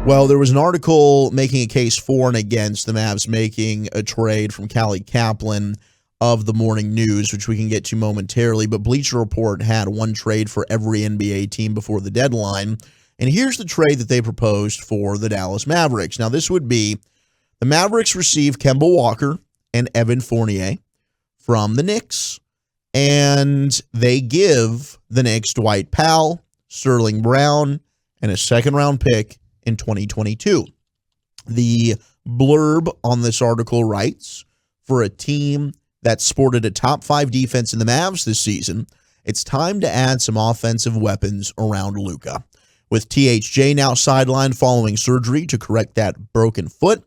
Well, there was an article making a case for and against the Mavs making a trade from Callie Kaplan of the Morning News, which we can get to momentarily. But Bleacher Report had one trade for every NBA team before the deadline. And here's the trade that they proposed for the Dallas Mavericks. Now, this would be the Mavericks receive Kemba Walker and Evan Fournier from the Knicks. And they give the Knicks Dwight Powell, Sterling Brown, and a second-round pick in 2022. The blurb on this article writes, for a team that sported a top 5 defense in the Mavs this season, it's time to add some offensive weapons around Luka. With THJ now sidelined following surgery to correct that broken foot,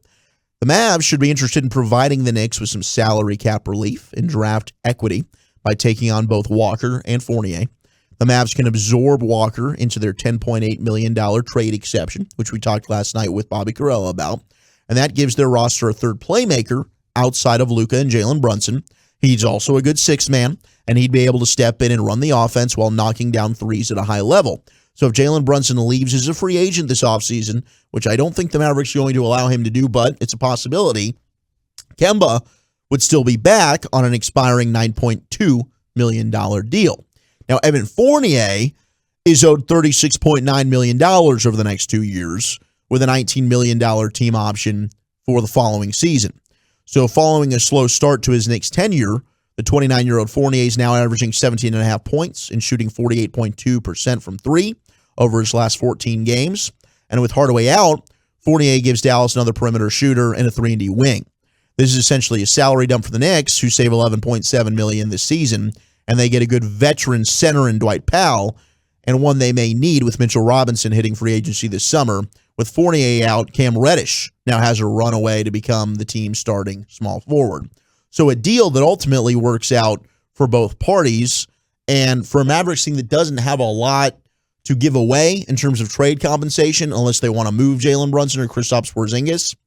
the Mavs should be interested in providing the Knicks with some salary cap relief and draft equity by taking on both Walker and Fournier. The Mavs can absorb Walker into their $10.8 million trade exception, which we talked last night with Bobby Carella about, and that gives their roster a third playmaker outside of Luka and Jalen Brunson. He's also a good sixth man, and he'd be able to step in and run the offense while knocking down threes at a high level. So if Jalen Brunson leaves as a free agent this offseason, which I don't think the Mavericks are going to allow him to do, but it's a possibility, Kemba would still be back on an expiring $9.2 million deal. Now, Evan Fournier is owed $36.9 million over the next 2 years with a $19 million team option for the following season. So following a slow start to his Knicks tenure, the 29-year-old Fournier is now averaging 17.5 points and shooting 48.2% from three over his last 14 games. And with Hardaway out, Fournier gives Dallas another perimeter shooter and a 3-and-D wing. This is essentially a salary dump for the Knicks, who save $11.7 million this season, and they get a good veteran center in Dwight Powell, and one they may need with Mitchell Robinson hitting free agency this summer. With Fournier out, Cam Reddish now has a runaway to become the team's starting small forward. So a deal that ultimately works out for both parties, and for a Mavericks team that doesn't have a lot to give away in terms of trade compensation unless they want to move Jalen Brunson or Kristaps Porzingis.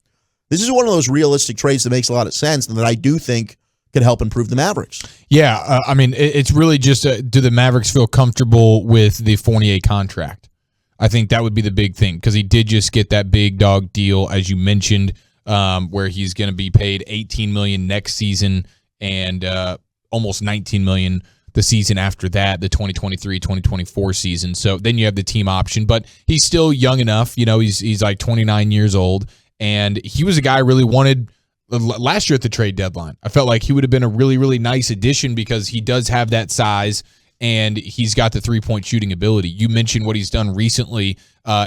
This is one of those realistic trades that makes a lot of sense and that I do think could help improve the Mavericks. Yeah, I mean, it's really just do the Mavericks feel comfortable with the Fournier contract? I think that would be the big thing, because he did just get that big dog deal, as you mentioned, where he's going to be paid $18 million next season and almost $19 million the season after that, the 2023-2024 season. So then you have the team option, but he's still young enough. You know, he's like 29 years old, and he was a guy I really wanted last year at the trade deadline. I felt like he would have been a really, really nice addition because he does have that size and he's got the three-point shooting ability. You mentioned what he's done recently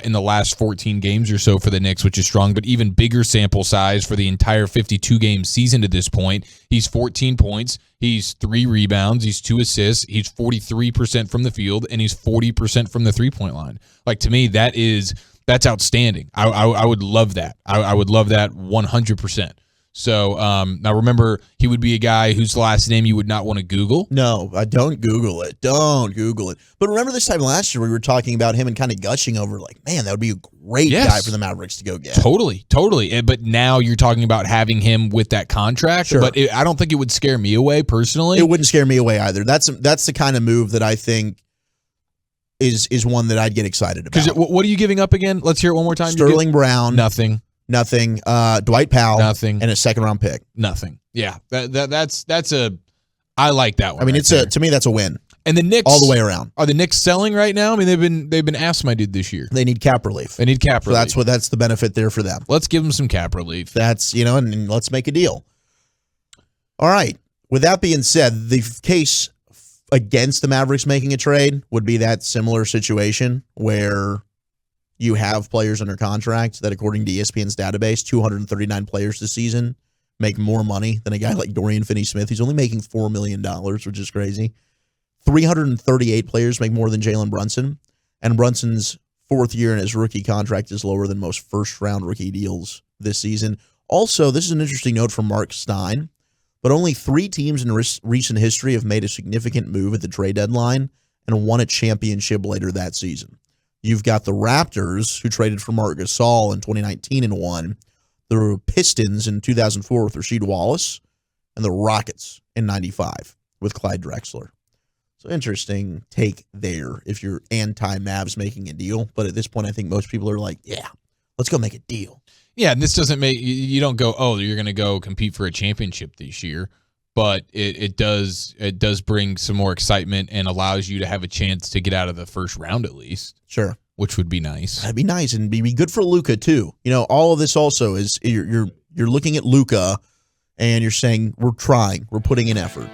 in the last 14 games or so for the Knicks, which is strong, but even bigger sample size for the entire 52-game season to this point. He's 14 points, he's 3 rebounds, he's 2 assists, he's 43% from the field, and he's 40% from the three-point line. Like, to me, that's outstanding. I would love that. I would love that 100%. So now remember, he would be a guy whose last name you would not want to Google. No, don't Google it. Don't Google it. But remember this time last year we were talking about him and kind of gushing over, like, man, that would be a great guy for the Mavericks to go get. Totally. But now you're talking about having him with that contract. Sure. But I don't think it would scare me away personally. It wouldn't scare me away either. That's the kind of move that I think is one that I'd get excited about. Because what are you giving up again? Let's hear it one more time. Sterling Brown. Nothing. Dwight Powell. Nothing. And a second-round pick. Nothing. Yeah, that's I like that one. I mean, to me that's a win. And the Knicks all the way around. Are the Knicks selling right now? I mean, they've been asked my dude this year. They need cap relief. So that's the benefit there for them. Let's give them some cap relief. That's and let's make a deal. All right. With that being said, the case against the Mavericks making a trade would be that similar situation where you have players under contract that, according to ESPN's database, 239 players this season make more money than a guy like Dorian Finney-Smith. He's only making $4 million, which is crazy. 338 players make more than Jalen Brunson, and Brunson's fourth year in his rookie contract is lower than most first-round rookie deals this season. Also, this is an interesting note from Mark Stein, but only 3 teams in recent history have made a significant move at the trade deadline and won a championship later that season. You've got the Raptors, who traded for Marc Gasol in 2019 and won, the Pistons in 2004 with Rasheed Wallace, and the Rockets in 95 with Clyde Drexler. So interesting take there if you're anti-Mavs making a deal. But at this point, I think most people are like, yeah, Let's go make a deal. Yeah, and this doesn't make you don't go, oh, you're going to go compete for a championship this year, but it does bring some more excitement and allows you to have a chance to get out of the first round at least. Sure, which would be nice. That'd be nice and be good for Luka too. All of this also is you're looking at Luka and you're saying we're trying, we're putting in effort.